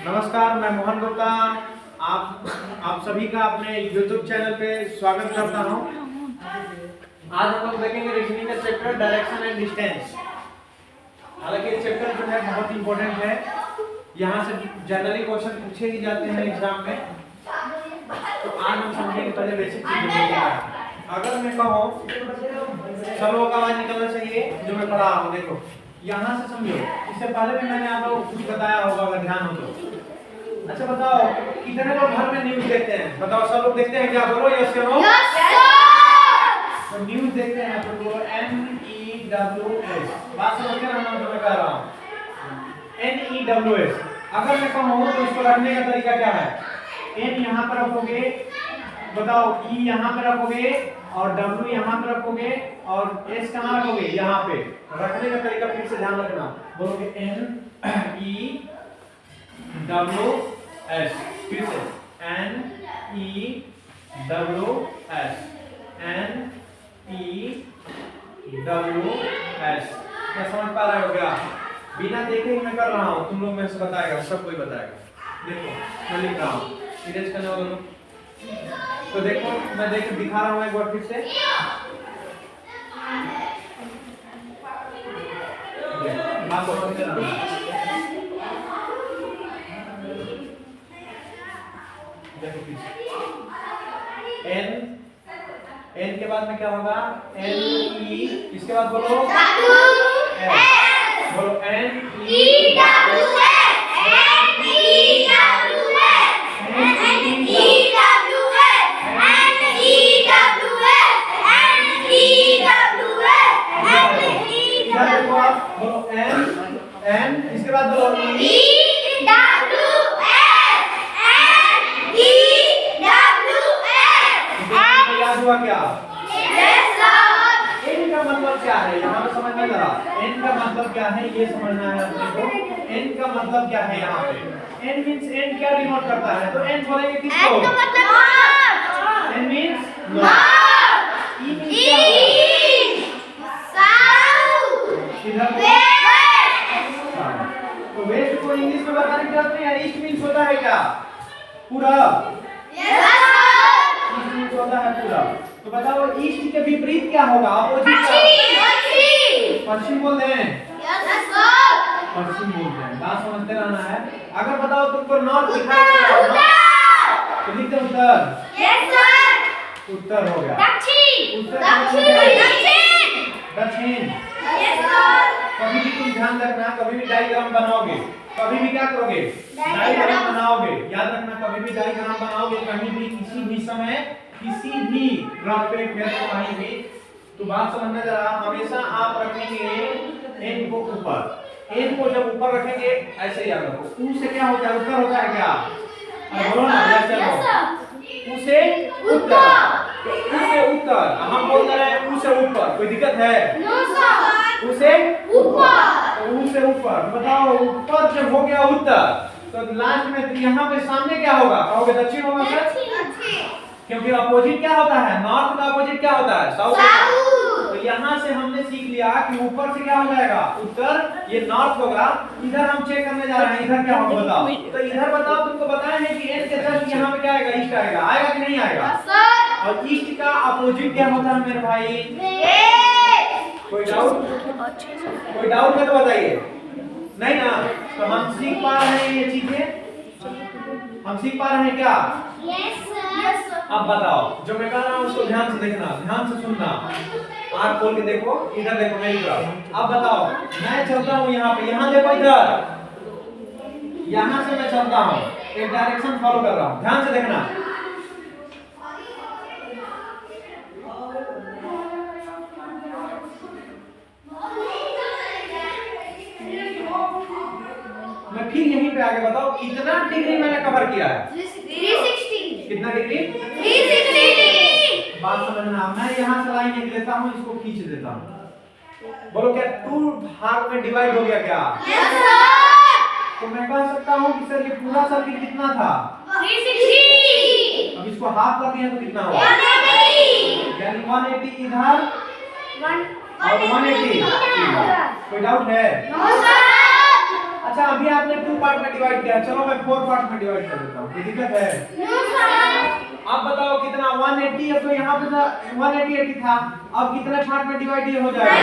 नमस्कार, मैं मोहन गुप्ता आप सभी का अपने YouTube चैनल पे स्वागत करता हूँ। आज हम लोग देखेंगे रीजनिंग का चैप्टर डायरेक्शन एंड डिस्टेंस। हालांकि ये चैप्टर जो है बहुत इंपॉर्टेंट है, यहाँ से जनरली क्वेश्चन पूछे ही जाते हैं एग्जाम में। तो आज हम समझेंगे पहले बेसिक चीजें। अगर मैं कहूँ सब लोग आवाज निकलना चाहिए जो मैं पढ़ा रहा हूँ, देखो यहाँ से समझो। इससे पहले भी मैंने आप लोगों को कुछ बताया होगा अगर ध्यान हो तो। अच्छा बताओ, कितने लोग घर में न्यूज़ देखते हैं? बताओ, सब लोग देखते हैं क्या? बोलो यस या नो। तो न्यूज़ देखते हैं तो बोलो NEWS। बात समझ के रहना जो मैं कह रहा हूँ, NEWS। अगर मैं कहूँ तो इसको रखने का तरीका क्या है? N यहाँ पर रखोगे, बताओ E यहाँ पे रखोगे और W यहाँ पे रखोगे और S कहाँ रखोगे? यहाँ पे। रखने का तरीका फिर से ध्यान रखना, बोलोगे NEWS, फिर से NEWS, NEWS। क्या समझ पा रहे हो क्या? बिना देखे ही मैं कर रहा हूँ, तुम लोग में से बताएगा, सब कोई बताएगा। देखो मैं लिख रहा हूँ, इरेज करने वालों तो देखो मैं दिखा रहा हूँ एक बार फिर से। बात को समझ रहा हूँ। देखो फिर N के बाद में क्या होगा? NE। इसके बाद बोलो बोलो N। इसके बाद बोलो याद हुआ क्या? N का मतलब क्या है? यहाँ पे समझ में जरा। N का मतलब क्या है ये समझना है अपने को। N का मतलब क्या है यहाँ पे? N मींस N क्या डिनोट करता है? तो N बोलेंगे किसको? N का मतलब N means north. E means क्या होता है? इधर तो वेस्ट को इंग्लिश में बताने की जरूरत नहीं है। ईस्ट मींस होता है क्या? पूरा। ईस्ट मींस होता है पूरा। तो बताओ ईस्ट के विपरीत क्या होगा? अपोजिट क्या? पश्चिम बोल दें। पश्चिम बोल दें। बात समझते रहना है। अगर बताओ तुमको नॉर्थ दिखाई दे रहा है तो लिख दो उत्तर। उत्तर हो गया। दक्षिण। कभी भी तुम ध्यान रखना, कभी भी डायग्राम बनाओगे, कभी भी क्या करोगे? डायग्राम बनाओगे। याद रखना, कभी भी डायग्राम बनाओगे, कहीं भी किसी भी समय किसी भी ग्राफ पे कहीं भी, तो बात समझना जरा। हमेशा आप रखेंगे N को ऊपर। N को जब ऊपर रखेंगे ऐसे याद रखो। U से क्या होता है? उत्तर होता है क्या? अरे बोलो ना, यस चलो। U से उत्तर। U से उत्तर। हम बोल रहे हैं U से ऊपर, कोई दिक्कत है? U से ऊपर। U से ऊपर। बताओ ऊपर जब हो गया उत्तर तो लास्ट में यहाँ पे सामने क्या होगा? कहोगे दक्षिण होगा सर? क्योंकि अपोजिट क्या होता है? नॉर्थ का अपोजिट क्या होता है? साउथ। तो यहाँ से हमने सीख लिया कि ऊपर से क्या हो जाएगा? उत्तर। ये नॉर्थ होगा। इधर हम चेक करने जा रहे हैं, इधर क्या होगा बताओ। तो इधर बताओ, तुमको बताया है कि N के जस्ट यहाँ पे क्या आएगा? ईस्ट आएगा। आएगा कि नहीं आएगा? और ईस्ट का अपोजिट क्या होता है मेरे भाई? कोई डाउट? कोई डाउट है तो बताइए। नहीं ना? तो हम सीख पा रहे हैं ये चीजें, हम सीख पा रहे हैं क्या? अब बताओ, जो मैं कह रहा हूँ उसको ध्यान से देखना, ध्यान से सुनना। आँख खोल के देखो, इधर देखो मेरी तरफ। अब बताओ, मैं चलता हूँ यहाँ पे, यहाँ देखो इधर, यहाँ से मैं चलता हूँ, एक डायरेक्शन फॉलो कर रहा हूँ। ध्यान से देखना। मैं फिर यहीं पे आगे बताओ कितना डिग्री मैंने कवर किया है? 360। कितना डिग्री? 360। बात समझना। मैं यहाँ से लाइन एक लेता हूँ, इसको खींच देता हूँ। बोलो क्या 2 भाग में डिवाइड हो गया क्या? Yes sir. तो मैं कह सकता हूँ कि सर ये पूरा सर्किल कितना था? 360। अब इसको हाफ कर दिया तो कितना होगा? 180। यानी 180 इधर और 180 इधर। कोई डाउट है? No sir. अच्छा अभी आपने 2 पार्ट में डिवाइड किया, चलो मैं 4 पार्ट में डिवाइड कर देता हूँ, कोई दिक्कत है? No sir. अब बताओ कितना 180 है, तो यहाँ पे 180 था, अब कितने पार्ट में डिवाइड हो जाएगा?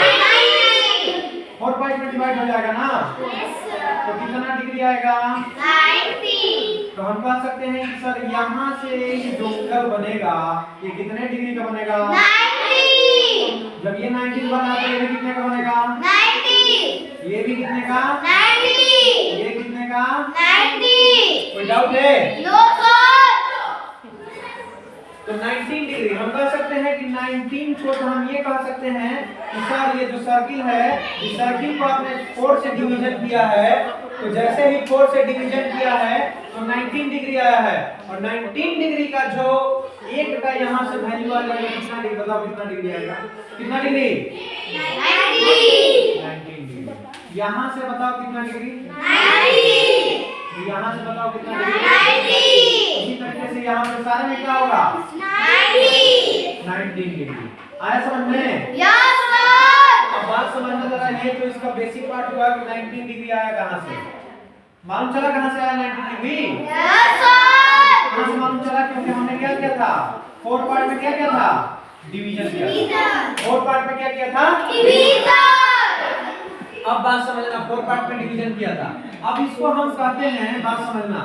4 पार्ट में डिवाइड हो जाएगा ना, तो कितना डिग्री आएगा? 90। तो हम कह सकते हैं कि सर यहाँ से ये जो कर्व बनेगा ये कितने डिग्री का बनेगा? 90। जब ये 90 बना तो ये भी कितने का बनेगा? 90। ये भी कितने का? 90। ये कितने का? 90। कोई डाउट है? No sir. तो 19 डिग्री हम कह सकते हैं कि 19 को तो हम ये कह सकते हैं कि सर ये जो सर्किल है, इस सर्किल को आपने 4 से डिवीजन किया है, तो जैसे ही 4 से डिवीजन किया है तो 19 डिग्री आया है, और 19 डिग्री का जो एक का यहाँ से वैल्यू आ जाएगा कितना डिग्री? बताओ कितना डिग्री आएगा? कितना डिग्री? 90। 19 डिग्री। यहाँ से बताओ कितना डिग्री? 90। यहाँ से बताओ कितना डिग्री? इसी तरीके से यहाँ पे सारे में क्या होगा? 19 डिग्री। आया समझ में? Yes sir. अब बात समझना जरा, ये तो इसका बेसिक पार्ट हुआ कि 19 डिग्री आया कहाँ से? मालूम चला कहाँ से आया 19 डिग्री? Yes sir. कहाँ से मालूम चला? क्योंकि हमने क्या किया था? 4 पार्ट में क्या किया था? डिवीजन किया था। 4 पार्ट में क्या किया था? डिवीजन। अब बात समझना, 4 पार्ट में डिवीजन किया था। अब इसको हम कहते हैं, बात समझना,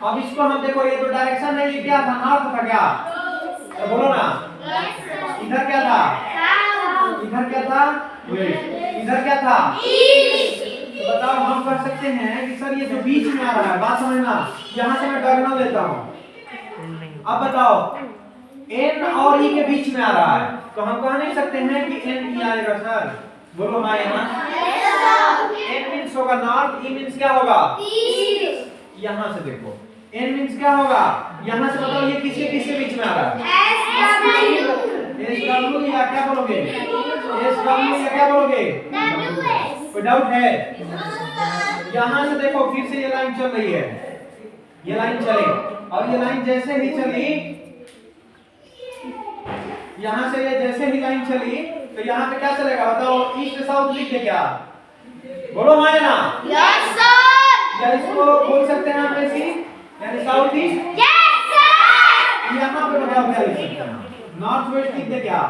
अब इसको हम देखो, ये तो डायरेक्शन है, ये क्या था? नॉर्थ था क्या? तो बोलो ना, इधर क्या था? इधर क्या था? वेस्ट। इधर क्या था? ईस्ट। तो बताओ हम कर सकते हैं कि सर ये जो बीच में आ रहा है, बात समझना, यहाँ से मैं डायगोनल लेता हूँ। अब बताओ n और e के बीच में आ रहा है, तो हम कह नहीं सकते हैं कि n e आएगा सर? बोलो हाँ या ना? n मींस होगा नॉर्थ, e मींस क्या होगा? ईस्ट। यहाँ से देखो n मींस क्या होगा? यहाँ से बताओ ये किसके बीच में आ रहा है? SW या क्या बोलोगे? SW या क्या बोलोगे? कोई डाउट है? यहाँ से देखो फिर से ये लाइन चल रही है, ये लाइन चली, और ये लाइन जैसे ही चली, यहाँ से ये जैसे ही लाइन चली, तो यहाँ पे क्या चलेगा? बताओ ईस्ट साउथ लिख दे क्या? बोलो हाँ या ना? Yes sir. या इसको बोल सकते हैं हम ऐसी, यानी साउथ ईस्ट। Yes sir. यहाँ पे बताओ क्या लिख सकते हैं? नॉर्थ वेस्ट लिख दे क्या?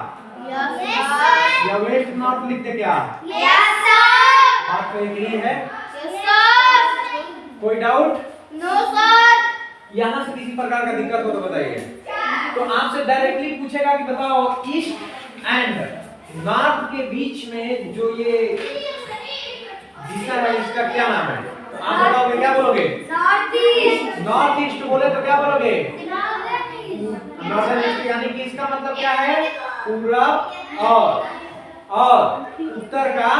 Yes sir. या वेस्ट नॉर्थ लिख दे क्या? Yes sir. बात तो एक ही है, यस सर। कोई डाउट? No sir. यहाँ से किसी प्रकार का दिक्कत हो तो बताइए। तो आपसे डायरेक्टली पूछेगा कि बताओ ईस्ट एंड नॉर्थ के बीच में जो ये दिशा है इसका क्या नाम है? तो आप बताओगे, क्या बोलोगे? North east. नॉर्थ ईस्ट बोले तो क्या बोलोगे? नॉर्दर्न ईस्ट, यानी कि इसका मतलब क्या है? पूरब और उत्तर का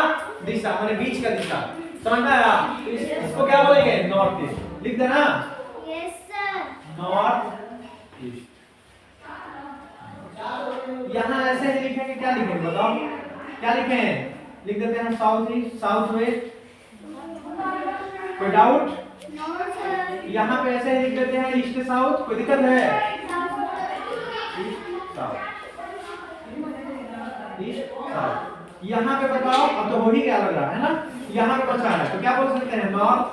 दिशा, माने बीच का दिशा। समझ में आया? इसको क्या बोलेंगे? North east. लिख देना यस सर। North east. यहाँ ऐसे ही लिखेंगे, क्या लिखेंगे बताओ? क्या लिखें? लिख देते हैं साउथ ईस्ट, साउथ वेस्ट। कोई डाउट? No sir. यहाँ पे ऐसे ही लिख देते हैं ईस्ट साउथ। कोई दिक्कत है? East south, east south. यहाँ पे बताओ, अब तो हो ही क्या लग रहा है ना? यहाँ पे बचा है, तो क्या बोल सकते हैं? नॉर्थ।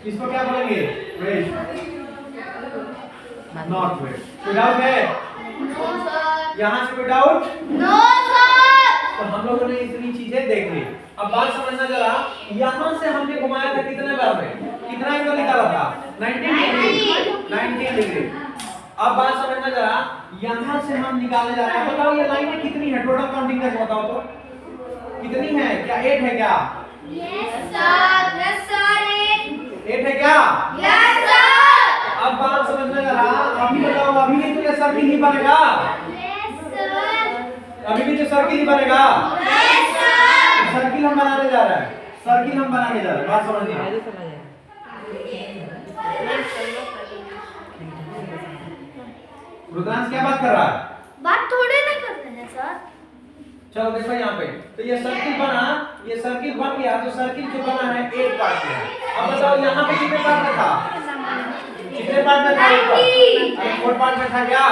इसको क्या बोलेंगे? West, north west. कोई डाउट है? No sir. यहाँ से कोई डाउट? No sir. तो हम लोगों ने इतनी चीजें देख ली। अब बात समझना जरा, यहाँ से हमने घुमाया था कितने बार में? कितना एंगल निकाला था? 90 डिग्री। 90 डिग्री। अब बात समझना जरा, यहाँ से हम निकालने जा रहे हैं, बताओ ये लाइनें कितनी है? टोटल काउंटिंग करके बताओ तो कितनी है? क्या 8 है क्या? Yes sir. Yes sir. 8 है क्या? Yes sir. अब बात समझना जरा, अभी बताओ, अभी भी तो ये सर्किल ही बनेगा? Yes sir. अभी भी तो सर्किल ही बनेगा? Yes sir. सर्किल हम बनाने जा रहे हैं, सर्किल हम बनाने जा रहे हैं। बात समझना, रुद्रांश क्या बात कर रहा है? बात थोड़े ना करते हैं सर। चलो देखो यहाँ पे, तो ये सर्किल बना, ये सर्किल बन गया, तो सर्किल जो बना है 8 पार्ट में है। अब बताओ यहाँ पे कितने पार्ट में था? कितने पार्ट में था? अरे 4 पार्ट में था क्या?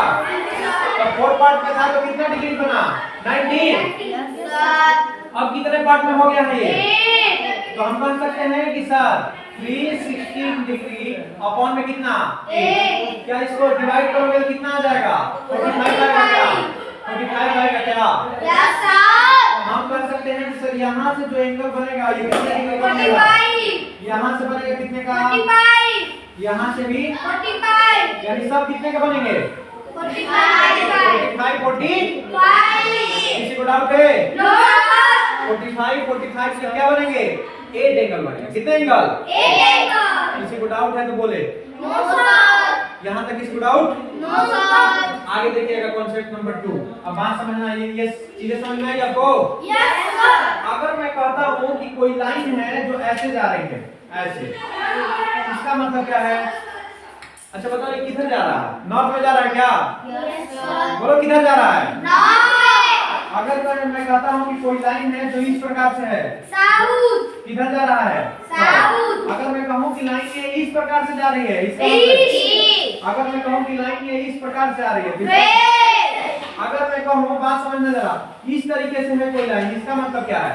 तो 4 पार्ट में था तो कितना डिग्री बना? 90। Yes sir. अब कितने पार्ट में हो गया है ये? 8। तो हम कह सकते हैं कि सर 360 डिग्री अपॉन में कितना 8। क्या इसको डिवाइड करोगे तो कितना आ जाएगा 45 आएगा क्या 45 आएगा क्या। Yes sir. हम कर सकते हैं कि सर यहाँ से जो एंगल बनेगा ये कितने एंगल बनेगा 45। यहाँ से बनेगा कितने का 45। यहाँ से भी 45। यानी सब कितने का बनेंगे 45। 45 किसी को डाउट है नो सर। 45 से क्या बनेंगे 8 एंगल बनेगा कितने एंगल 8 एंगल। किसी को डाउट है तो बोले नो सर। यहाँ तक किसी को डाउट नो सर। आगे देखिएगा कॉन्सेप्ट नंबर 2। अब बात समझना ये चीजें समझ में आई आपको। Yes sir. अगर मैं कहता हूँ कि कोई लाइन है जो ऐसे जा रही है ऐसे इसका मतलब क्या है। अच्छा बताओ ये किधर जा रहा है नॉर्थ में जा रहा है क्या यस सर। बोलो किधर जा रहा है नॉर्थ में। अगर मैं कहता हूँ कि कोई लाइन है जो इस प्रकार से है साउथ। किधर जा रहा है साउथ। अगर मैं कहूँ कि लाइन ये इस प्रकार से जा रही है इसका ईस्ट। अगर मैं कहूँ कि लाइन ये इस प्रकार से आ रही है वेस्ट। अगर मैं कहूँ बात समझना जरा इस तरीके से है कोई लाइन इसका मतलब क्या है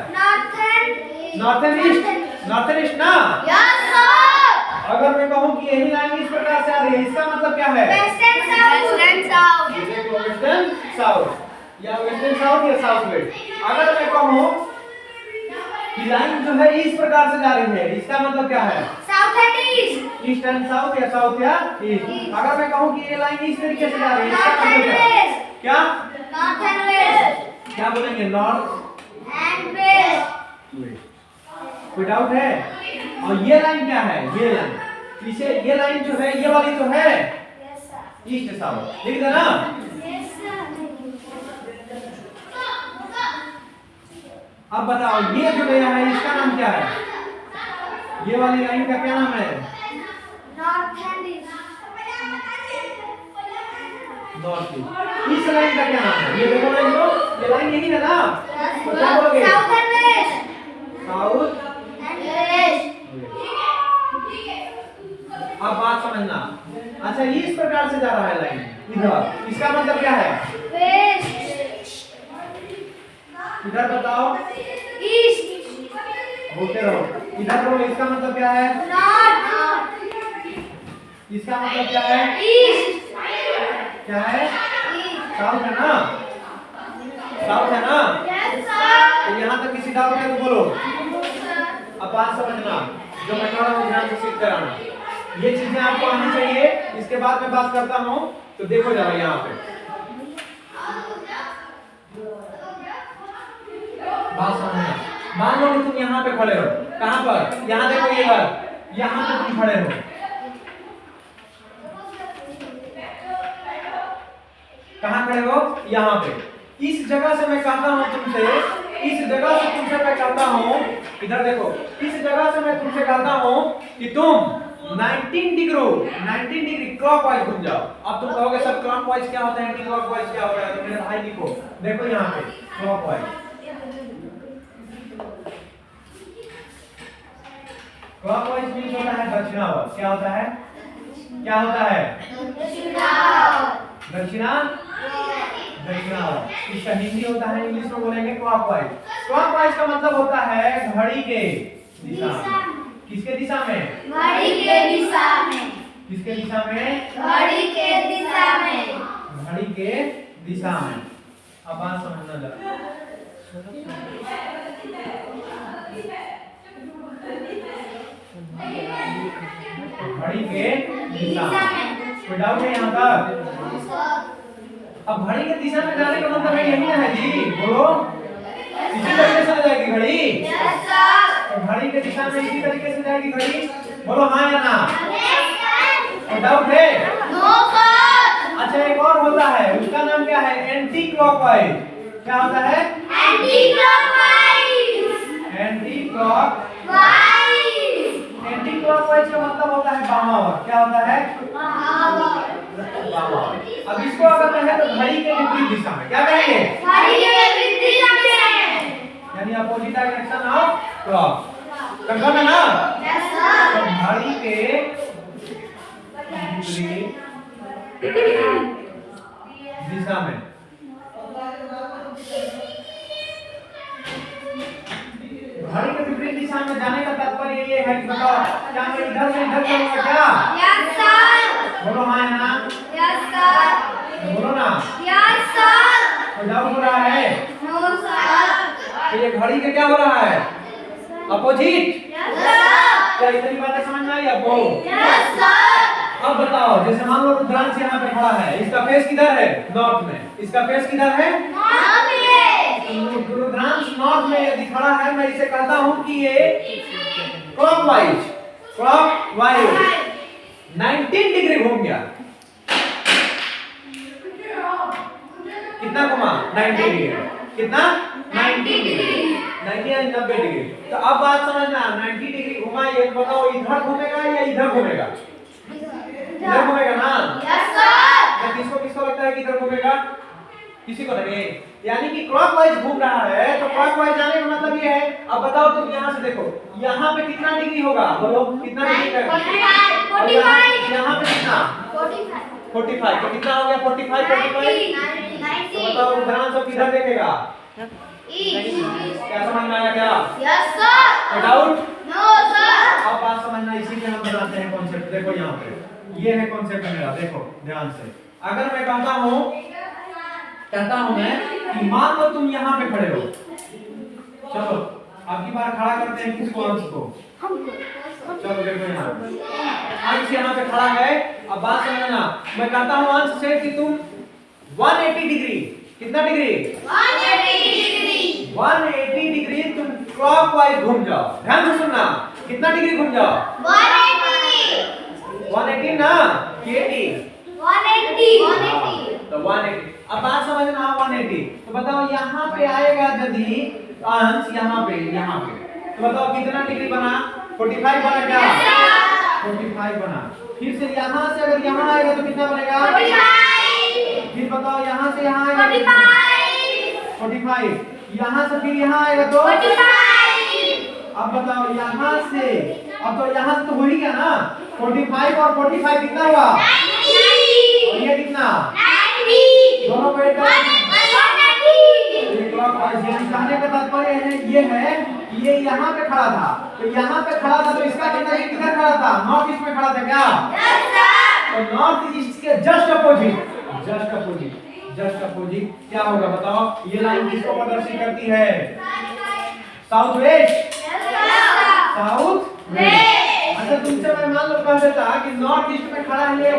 नॉर्थन ईस्ट ना। Yes sir. अगर मैं कहूँ कि यही लाइन इस प्रकार से आ रही है इसका मतलब क्या है वेस्टर्न साउथ। वेस्टर्न साउथ या वेस्टर्न साउथ या साउथ वेस्ट। अगर मैं कहूँ कि लाइन जो है इस प्रकार से जा रही है इसका मतलब क्या है south and east. East and south या साउथ या ईस्ट। अगर मैं कहूँ कि ये लाइन इस तरीके से जा रही है इसका नॉर्थ एंड मतलब क्या है वेस्ट। क्या नॉर्थ एंड वेस्ट। क्या बोलेंगे नॉर्थ एंड वेस्ट। कोई डाउट है। और ये लाइन क्या है ये लाइन इसे ये लाइन जो है ये वाली तो है यस सर। ईस्ट साउथ लिख देना। Yes sir. अब बताओ ये जो गया है इसका नाम क्या है ये वाली लाइन का क्या नाम है north and east. North east. इस लाइन का क्या नाम है ये देखो लाइन लो ये लाइन यही है ना तो क्या बोलोगे south and west. South and west. अब बात समझना। अच्छा इस प्रकार से जा रहा है लाइन इधर इसका मतलब क्या है वेस्ट। इधर बताओ ईस्ट। बोलते रहो इधर बोलो इसका मतलब क्या है नॉर्थ। इसका मतलब क्या है ईस्ट। क्या है ईस्ट। साउथ है ना साउथ है ना। Yes sir. तो यहाँ तक किसी डाउट है तो बोलो। अब बात समझना जो मैं कह रहा हूँ ध्यान से सीख कर आना ये चीजें आपको आनी चाहिए। इसके बाद मैं बात करता हूँ तो देखो जरा यहाँ पे बात समझना। मान लो कि तुम यहाँ पे खड़े हो कहाँ पर यहाँ देखो ये घर यहाँ पे तुम खड़े हो कहाँ खड़े हो यहाँ पे। इस जगह से मैं कहता हूँ तुमसे इस जगह से तुमसे मैं कहता हूँ इधर देखो इस जगह से मैं तुमसे कहता हूँ कि तुम 19 डिग्री क्लॉकवाइज घूम जाओ। अब तुम कहोगे सर क्लॉकवाइज क्या होता है एंटी क्लॉकवाइज क्या होता है तो मेरे भाई लिखो देखो यहाँ पे क्लॉकवाइज क्लॉकवाइज मींस होता है दक्षिणावर्त। क्या होता है दक्षिणावर्त। इसका हिंदी होता है इंग्लिश में बोलेंगे क्लॉकवाइज। क्लॉकवाइज का मतलब होता है घड़ी के दिशा में। किसके दिशा में घड़ी के दिशा में। किसके दिशा में घड़ी के दिशा में। घड़ी के दिशा में। अब बात समझना जरा घड़ी के दिशा में। कोई डाउट है यहाँ तक। अब घड़ी के दिशा में जाने का मतलब है यही ना है जी बोलो इसी तरीके से जाएगी घड़ी। Yes sir. तो घड़ी के दिशा में इसी तरीके से जाएगी घड़ी बोलो हाँ या ना। कोई डाउट है नो सर। अच्छा एक और होता है उसका नाम क्या है एंटी क्लॉकवाइज। क्या होता है एंटी क्लॉकवाइज। एंटी क्लॉकवाइज का मतलब होता है वामावर्त। क्या होता है वामावर्त। अब इसको अगर कहें तो घड़ी के विपरीत दिशा में क्या कहेंगे घड़ी के विपरीत दिशा में। यानी opposite direction of clock. Confirm है ना। Yes sir. तो घड़ी के विपरीत दिशा में घड़ी के विपरीत दिशा में जाने का क्या मैं इधर से इधर करूंगा क्या? Yes, sir. बोलो हाँ या ना? Yes, sir. बोलो ना। Yes, sir. कोई डाउट हो रहा है? No, sir. तो ये घड़ी का क्या हो रहा है? अपोजिट। Yes, sir. क्या इतनी बातें समझ में आई आपको? Yes, sir. अब बताओ, जैसे मान लो रुद्रांश यहाँ पे खड़ा है, इसका फेस किधर है? नॉर्थ में। इसका फेस किधर है? रुद्रांश नॉर्थ में यदि खड़ा है, मैं इसे कहता हूँ कि ये क्लॉकवाइज 19 डिग्री घूम गया। कितना घुमा? 90 डिग्री। कितना? 90 डिग्री। 90 डिग्री। तो अब बात समझना, 90 डिग्री घुमा, ये बताओ इधर घूमेगा या इधर घूमेगा? इधर घूमेगा ना? Yes, sir. किसको किसको लगता है कि इधर घूमेगा? किसी को नहीं। यानी कि क्लॉकवाइज घूम रहा है, तो क्लॉकवाइज जाने का मतलब ये है। अब बताओ तुम यहाँ से देखो, यहाँ पे कितना डिग्री होगा? बोलो कितना डिग्री है? 45. यहाँ पे कितना? 45। तो कितना हो गया? 45 तो बताओ ध्यान सब किधर देखेगा? क्या समझ में आया क्या? Yes, sir. Doubt? No, sir. अब बात समझना, इसी पे हम बनाते हैं कॉन्सेप्ट। देखो यहाँ पे ये है कॉन्सेप्ट मेरा, देखो ध्यान से। अगर मैं कहता हूँ मैं कि मान लो तुम यहाँ पे खड़े हो, चलो अब की बार खड़ा करते हैं किसको? अंश को। चलो देखो यहाँ अंश यहाँ पे खड़ा है। अब बात समझना, मैं कहता हूँ अंश से कि तुम 180 डिग्री, कितना डिग्री? 180 डिग्री तुम क्लॉकवाइज घूम जाओ। ध्यान से सुनना, कितना डिग्री घूम जाओ? 180 ना कि 80? 180. तो 180। अब बात समझना, 180 तो बताओ यहाँ पे आएगा यदि अंश यहाँ पे तो बताओ कितना डिग्री बना? 45 बना क्या? 45 बना। फिर से यहाँ से अगर यहाँ आएगा तो कितना बनेगा? 45. फिर बताओ यहाँ से यहाँ आएगा 45। यहाँ से फिर यहाँ आएगा तो 45. अब बताओ यहाँ से, अब तो यहाँ से तो हो ही गया ना। 45 और 45 कितना हुआ? 90. और ये कितना? 90. दोनों को ऐड 180. ये क्लॉकवाइज। यानी कहने का तात्पर्य ये है कि ये यहाँ पे खड़ा था, तो यहाँ पे खड़ा था, तो इसका मतलब ये किधर खड़ा था? नॉर्थ ईस्ट में खड़ा था क्या? Yes, sir. तो नॉर्थ ईस्ट के जस्ट अपोजिट क्या होगा बताओ? ये लाइन किसको प्रदर्शित करती है? South west. South west. अच्छा तुमसे मैं मान लो कह देता कि नॉर्थ ईस्ट में खड़ा है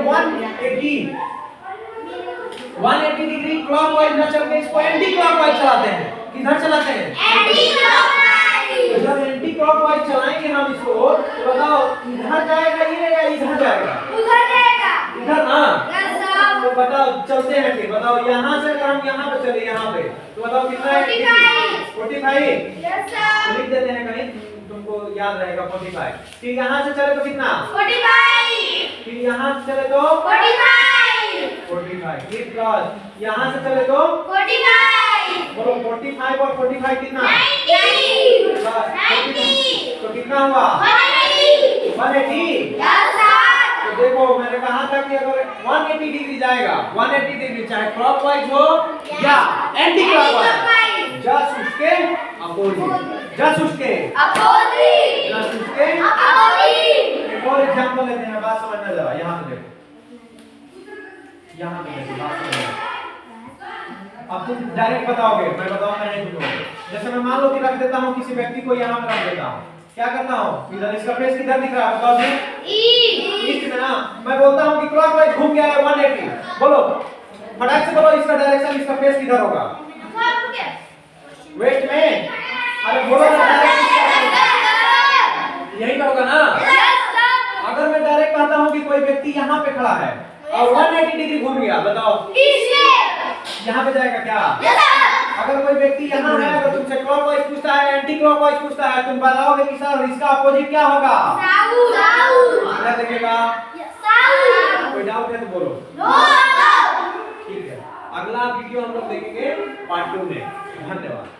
180 डिग्री क्लॉकवाइज न चल के इसको एंटी क्लॉकवाइज चलाते हैं। किधर चलाते हैं? तो जब एंटी क्लॉकवाइज चलाएंगे हम इसको, तो बताओ इधर जाएगा ये या इधर जाएगा? इधर ना। तो बताओ चलते हैं फिर, बताओ यहाँ से अगर हम यहाँ पे चले, यहाँ पे तो बताओ कितना है? 45। लिख देते हैं कहीं, तुमको याद रहेगा 45। फिर यहाँ से चले तो कितना? 45. फिर यहाँ से चले तो 45. 45। फिर प्लस यहाँ से चले तो 45. बोलो 45 और 45 कितना? 90. प्लस 45 तो कितना हुआ? 180। Yes, sir. तो देखो मैंने कहा था कि अगर 180 डिग्री जाएगा, 180 डिग्री चाहे क्लॉकवाइज हो या एंटी क्लॉकवाइज, जस्ट उसके अपोजिट। एक और एग्जांपल लेते हैं, बात समझना जरा। यहाँ पे देखो, बात समझना। अब तुम डायरेक्ट बताओगे, मैं बताऊंगा नहीं तुम। जैसे मैं मान लो कि रख देता हूँ किसी व्यक्ति को, यहाँ पे रख देता हूँ, क्या करता हूँ? इधर इसका फेस किधर दिख रहा है बताओ? ईस्ट में ना। मैं बोलता हूँ कि क्लॉकवाइज घूम गया है 180। बोलो फटाक से बोलो, इसका डायरेक्शन, इसका फेस किधर होगा? वेस्ट में। अरे बोलो ना, यही का होगा ना। अगर मैं डायरेक्ट कहता हूँ कि कोई व्यक्ति यहाँ पे खड़ा है और 180 डिग्री घूम गया, बताओ यहाँ पे जाएगा क्या? अगर कोई व्यक्ति यहाँ है, अगर तुमसे क्लॉकवाइज पूछता है, एंटी क्लॉकवाइज पूछता है, तुम बताओगे कि सर इसका अपोजिट क्या होगा? क्या देखेगा? कोई डाउट है तो बोलो। ठीक है, अगला वीडियो हम लोग देखेंगे पार्ट 2 में। धन्यवाद।